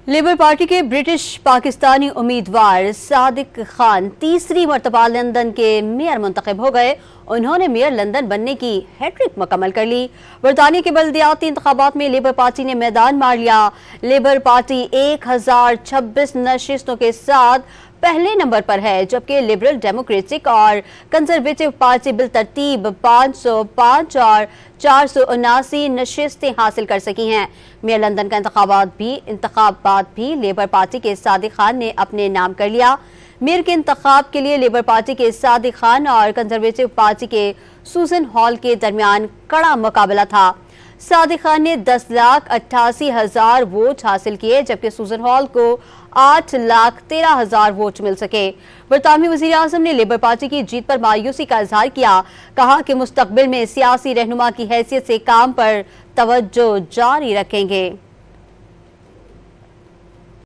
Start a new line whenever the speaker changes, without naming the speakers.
Labour party के British Pakistani उम्मीदवार सादिक खान तीसरी मर्तबा लंदन के मेयर मुंतखब हो गए। उन्होंने मेयर लंदन बनने की हैट्रिक मुकम्मल कर ली। बरतानिया के बल्दियाती इंतखाबात में लेबर पार्टी ने मैदान मार लिया। लेबर पार्टी 1026 नशिस्तों के साथ पहले नंबर पर है, जबकि लिबरल डेमोक्रेटिक और कंजर्वेटिव पार्टी बिल तरतीब 505 और 479 नशिस्तें हासिल कर सकी हैं। मेयर लंदन का इंतखाबात भी लेबर पार्टी के सादिक खान ने अपने नाम कर लिया। मेयर के इंतखाब के लिए लेबर पार्टी के सादिक खान और कंजर्वेटिव पार्टी के सूजन हॉल के दरमियान कड़ा मुकाबला था। सादिक खान ने 10,88,000 वोट हासिल किए, जबकि सूजन हॉल को 8,13,000 वोट मिल सके। बरतानवी वज़ीर आज़म ने लेबर पार्टी की जीत पर मायूसी का इजहार किया। कहा कि मुस्तकबिल में सियासी रहनुमा की हैसियत से काम पर तवज्जो जारी रखेंगे।